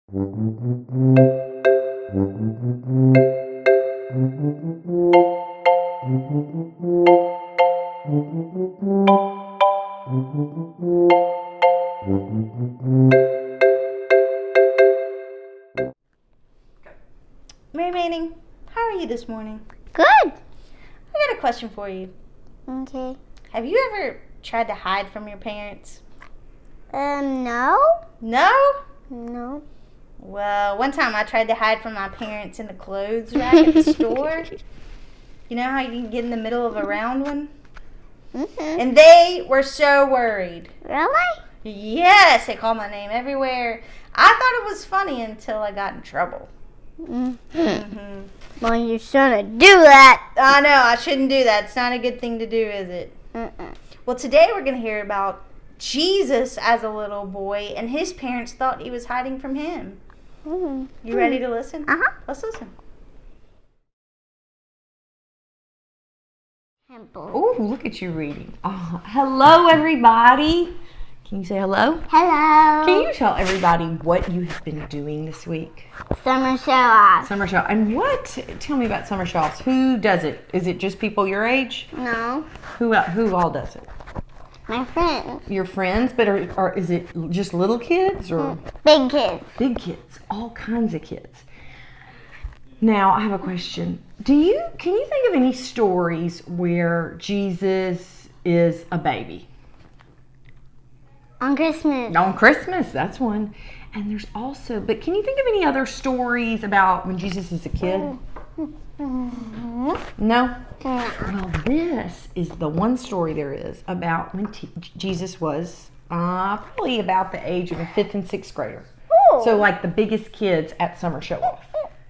Mary Manning, how are you this morning? Good. I got a question for you. Okay. Have you ever tried to hide from your parents? No. No? No. Well, one time I tried to hide from my parents in the clothes rack at the store. You know how you can get in the middle of a round one? Mm-hmm. And they were so worried. Really? Yes, they called my name everywhere. I thought it was funny until I got in trouble. Mm-hmm. Well, you shouldn't do that. I know, I shouldn't do that. It's not a good thing to do, is it? Mm-mm. Well, today we're going to hear about Jesus as a little boy, and his parents thought he was hiding from him. Mm-hmm. You ready to listen? Uh-huh. Let's listen. Temple. Oh, look at you reading. Oh, hello, everybody. Can you say hello? Hello. Can you tell everybody what you have been doing this week? Summer show off. Summer show. And what? Tell me about summer show-offs. Who does it? Is it just people your age? No. Who all does it? My friends. Your friends, but is it just little kids or Big kids. big kids? All kinds of kids. Now, I have a question. Can you think of any stories where Jesus is a baby? On Christmas. On Christmas, that's one. And there's also, but can you think of any other stories about when Jesus is a kid? No? Well, this is the one story there is about when Jesus was probably about the age of a 5th and 6th grader. Ooh. So like the biggest kids at summer show-off.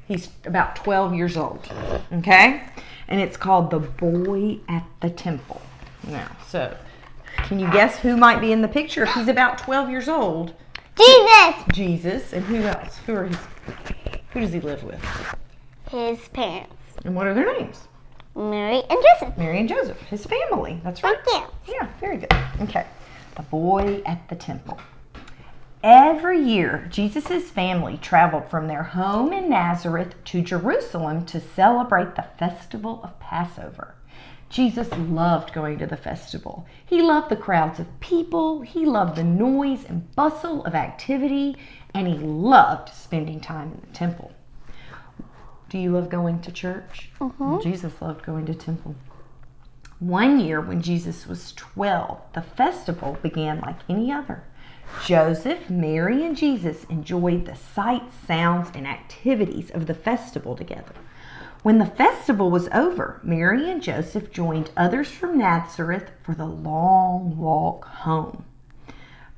He's about 12 years old, okay? And it's called The Boy at the Temple. Now, so can you guess who might be in the picture if he's about 12 years old? Jesus. Jesus. And who else? Who does he live with? His parents. And what are their names? Mary and Joseph. Mary and Joseph, his family. That's right. Thank you. Yeah, very good. Okay. The Boy at the Temple. Every year, Jesus' family traveled from their home in Nazareth to Jerusalem to celebrate the festival of Passover. Jesus loved going to the festival. He loved the crowds of people, he loved the noise and bustle of activity, and he loved spending time in the temple. Do you love going to church? Well, Jesus loved going to temple. One year when Jesus was 12, the festival began like any other. Joseph, Mary, and Jesus enjoyed the sights, sounds, and activities of the festival together. When the festival was over, Mary and Joseph joined others from Nazareth for the long walk home.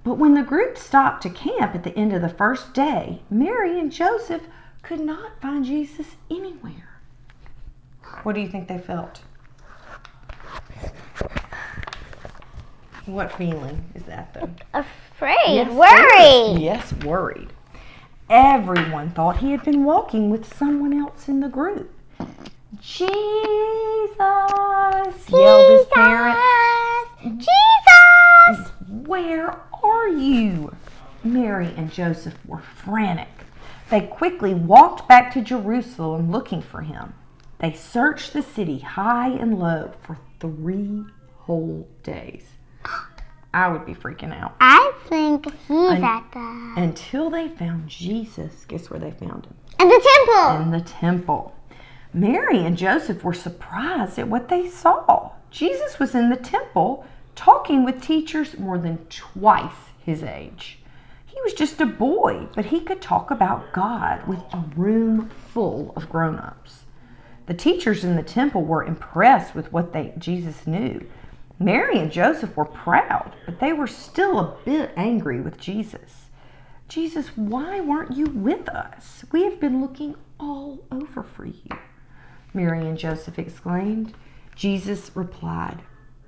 But when the group stopped to camp at the end of the first day, Mary and Joseph could not find Jesus anywhere. What do you think they felt? What feeling is that, though? Afraid. Worried. Yes, worried. Everyone thought he had been walking with someone else in the group. Jesus! Yelled his parents. Jesus! Where are you? Mary and Joseph were frantic. They quickly walked back to Jerusalem looking for him. They searched the city high and low for 3 whole days. I would be freaking out. I think he's at the... Until they found Jesus. Guess where they found him? In the temple. In the temple. Mary and Joseph were surprised at what they saw. Jesus was in the temple talking with teachers more than twice his age. He was just a boy, but he could talk about God with a room full of grown-ups. The teachers in the temple were impressed with what Jesus knew. Mary and Joseph were proud, but they were still a bit angry with Jesus. Jesus, why weren't you with us? We have been looking all over for you. Mary and Joseph exclaimed. Jesus replied,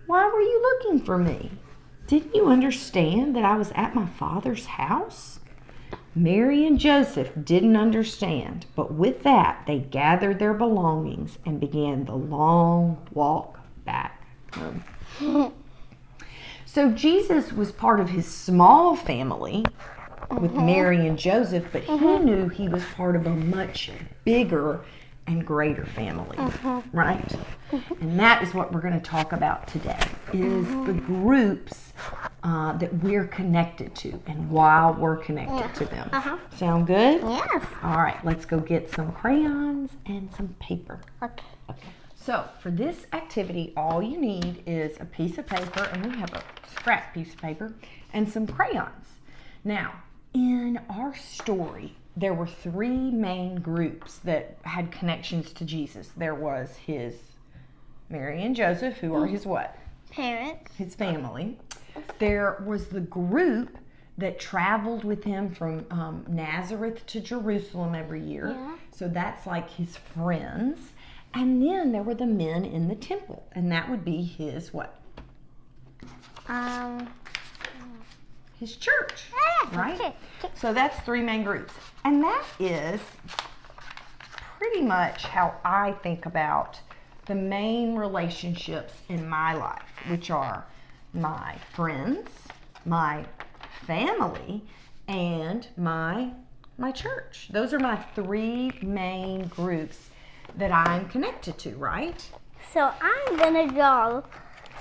why were you looking for me? Didn't you understand that I was at my Father's house? Mary and Joseph didn't understand, but with that, they gathered their belongings and began the long walk back home. So Jesus was part of his small family, with Mary and Joseph, but he knew he was part of a much bigger and greater family, right? And that is what we're going to talk about today, is the groups that we're connected to and why we're connected to them. Sound good? Yes. All right, let's go get some crayons and some paper. Okay. Okay. So for this activity, all you need is a piece of paper, and we have a scrap piece of paper, and some crayons. Now, in our story, there were 3 main groups that had connections to Jesus. There was his Mary and Joseph, who are his what? Parents. His family. There was the group that traveled with him from Nazareth to Jerusalem every year. Yeah. So that's like his friends. And then there were the men in the temple, and that would be his what? His church, right? Okay. So that's 3 main groups. And that is pretty much how I think about the main relationships in my life, which are my friends, my family, and my church. Those are my 3 main groups that I'm connected to, right? So I'm gonna draw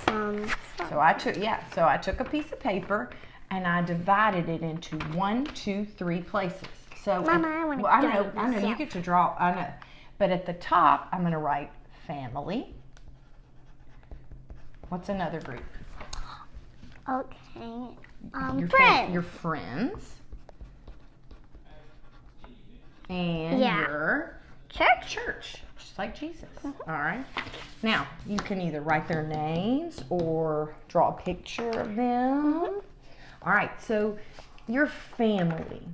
some. So I took a piece of paper and I divided it into 1, 2, 3 places. So Mama, I wanna I draw know, this, you yeah. get to draw, I know. But at the top, I'm gonna write family. What's another group? Okay. Your Friends. your friends. And Yeah. your church, just like Jesus. All right. Now, you can either write their names or draw a picture of them. All right, so your family.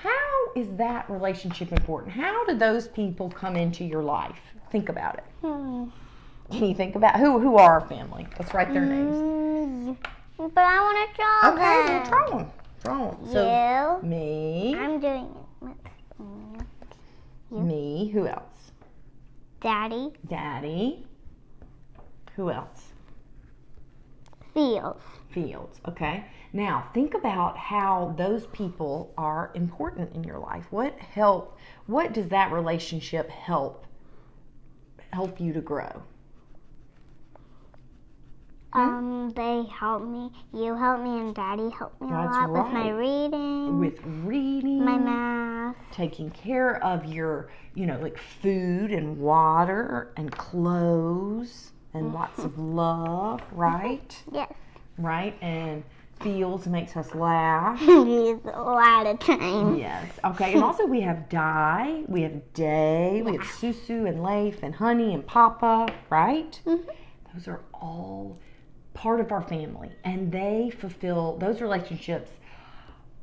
How is that relationship important? How do those people come into your life? Think about it. Can you think about who are our family? Let's write their names. But I want to draw Okay, them. well, draw them. Draw them. So You. me, I'm doing it with me. Who else? Daddy. Daddy. Who else? Fields. Fields. Okay. Now think about how those people are important in your life. What does that relationship help you to grow? They help me. You help me, and Daddy helped me That's a lot with my right. reading, With reading, my math. taking care of your, like food and water and clothes and lots of love, right? Yes. Right? And Fields makes us laugh. Use a lot of time. Yes. Okay. And also we have Di, we have Day, we have Susu and Leif and Honey and Papa, right? Those are all part of our family, and they fulfill those relationships.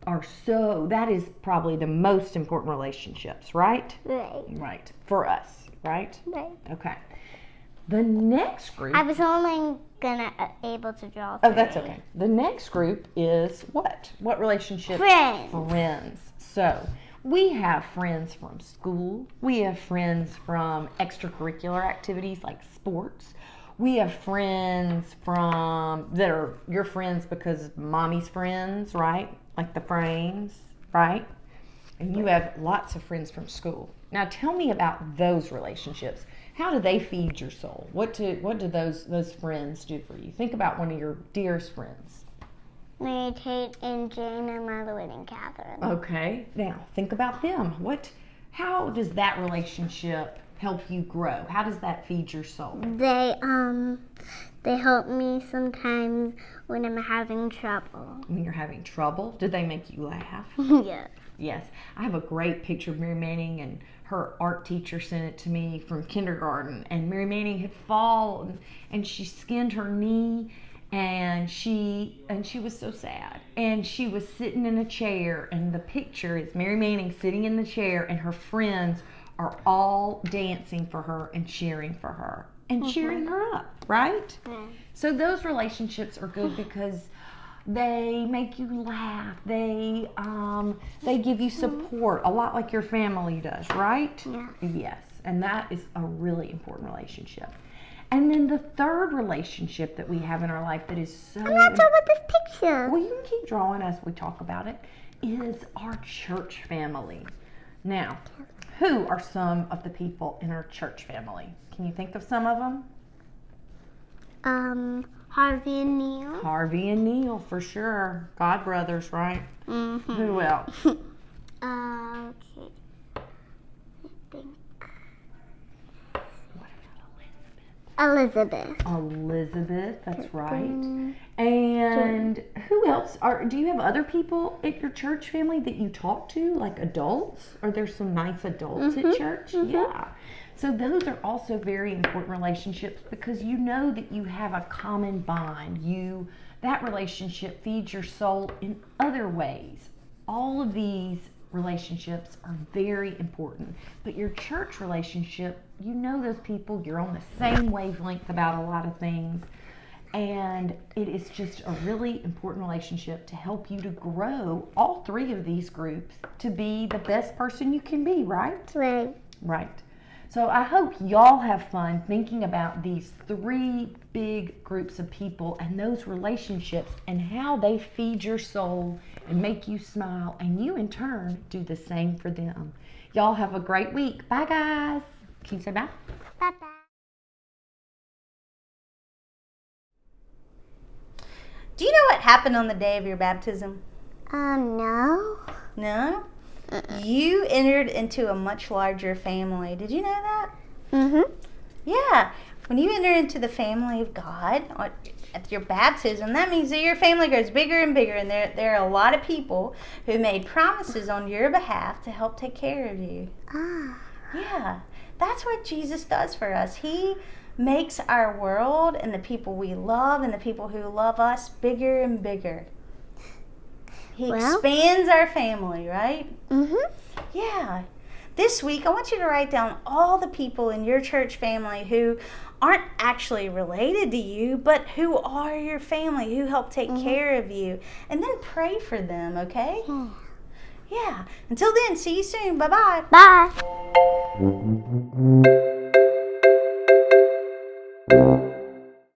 That is probably the most important relationships, right? Right. Right. For us, right? Right. Okay. The next group. I was only able to draw. Oh, that's 3. okay. The next group is what? What relationship? Friends. Friends. So we have friends from school. We have friends from extracurricular activities like sports. We have friends that are your friends because mommy's friends, right? Like the Frames, right? And you have lots of friends from school. Now tell me about those relationships. How do they feed your soul? What do those friends do for you? Think about one of your dearest friends. Mary Kate and Jane and Margaret and Catherine. Okay. Now think about them. How does that relationship help you grow? How does that feed your soul? They help me sometimes when I'm having trouble. When you're having trouble, do they make you laugh? Yes. Yes. I have a great picture of Mary Manning, and her art teacher sent it to me from kindergarten. And Mary Manning had fallen and she skinned her knee, and she was so sad. And she was sitting in a chair, and the picture is Mary Manning sitting in the chair, and her friends are all dancing for her and cheering for her and cheering her up, right? So those relationships are good because they make you laugh. They give you support, a lot like your family does, right? Yeah. Yes, and that is a really important relationship. And then the third relationship that we have in our life that is so I'm not done with this picture. well, you can keep drawing as we talk about it. is our church family. Now, who are some of the people in our church family? Can you think of some of them? Harvey and Neil. Harvey and Neil, for sure. God brothers, right? Mm-hmm. Who else? Okay. I think. Elizabeth. Elizabeth, that's right. And who else? Do you have other people at your church family that you talk to, like adults? Are there some nice adults at church? Yeah. So those are also very important relationships because you know that you have a common bond. That relationship feeds your soul in other ways. All of these relationships are very important. But your church relationship, you know those people, you're on the same wavelength about a lot of things. And it is just a really important relationship to help you to grow all three of these groups to be the best person you can be, right? Right. Right. So I hope y'all have fun thinking about these three big groups of people and those relationships and how they feed your soul and make you smile, and you in turn do the same for them. Y'all have a great week. Bye, guys. Can you say bye? Bye-bye. Do you know what happened on the day of your baptism? No. No? You entered into a much larger family. Did you know that? Mm-hmm. Yeah. When you enter into the family of God at your baptism, that means that your family grows bigger and bigger, and there are a lot of people who made promises on your behalf to help take care of you. Ah. Yeah. That's what Jesus does for us. He makes our world and the people we love and the people who love us bigger and bigger. He expands our family, right? Mm-hmm. Yeah. This week, I want you to write down all the people in your church family who aren't actually related to you, but who are your family, who help take care of you. And then pray for them, okay? Yeah. Until then, see you soon. Bye-bye. Bye.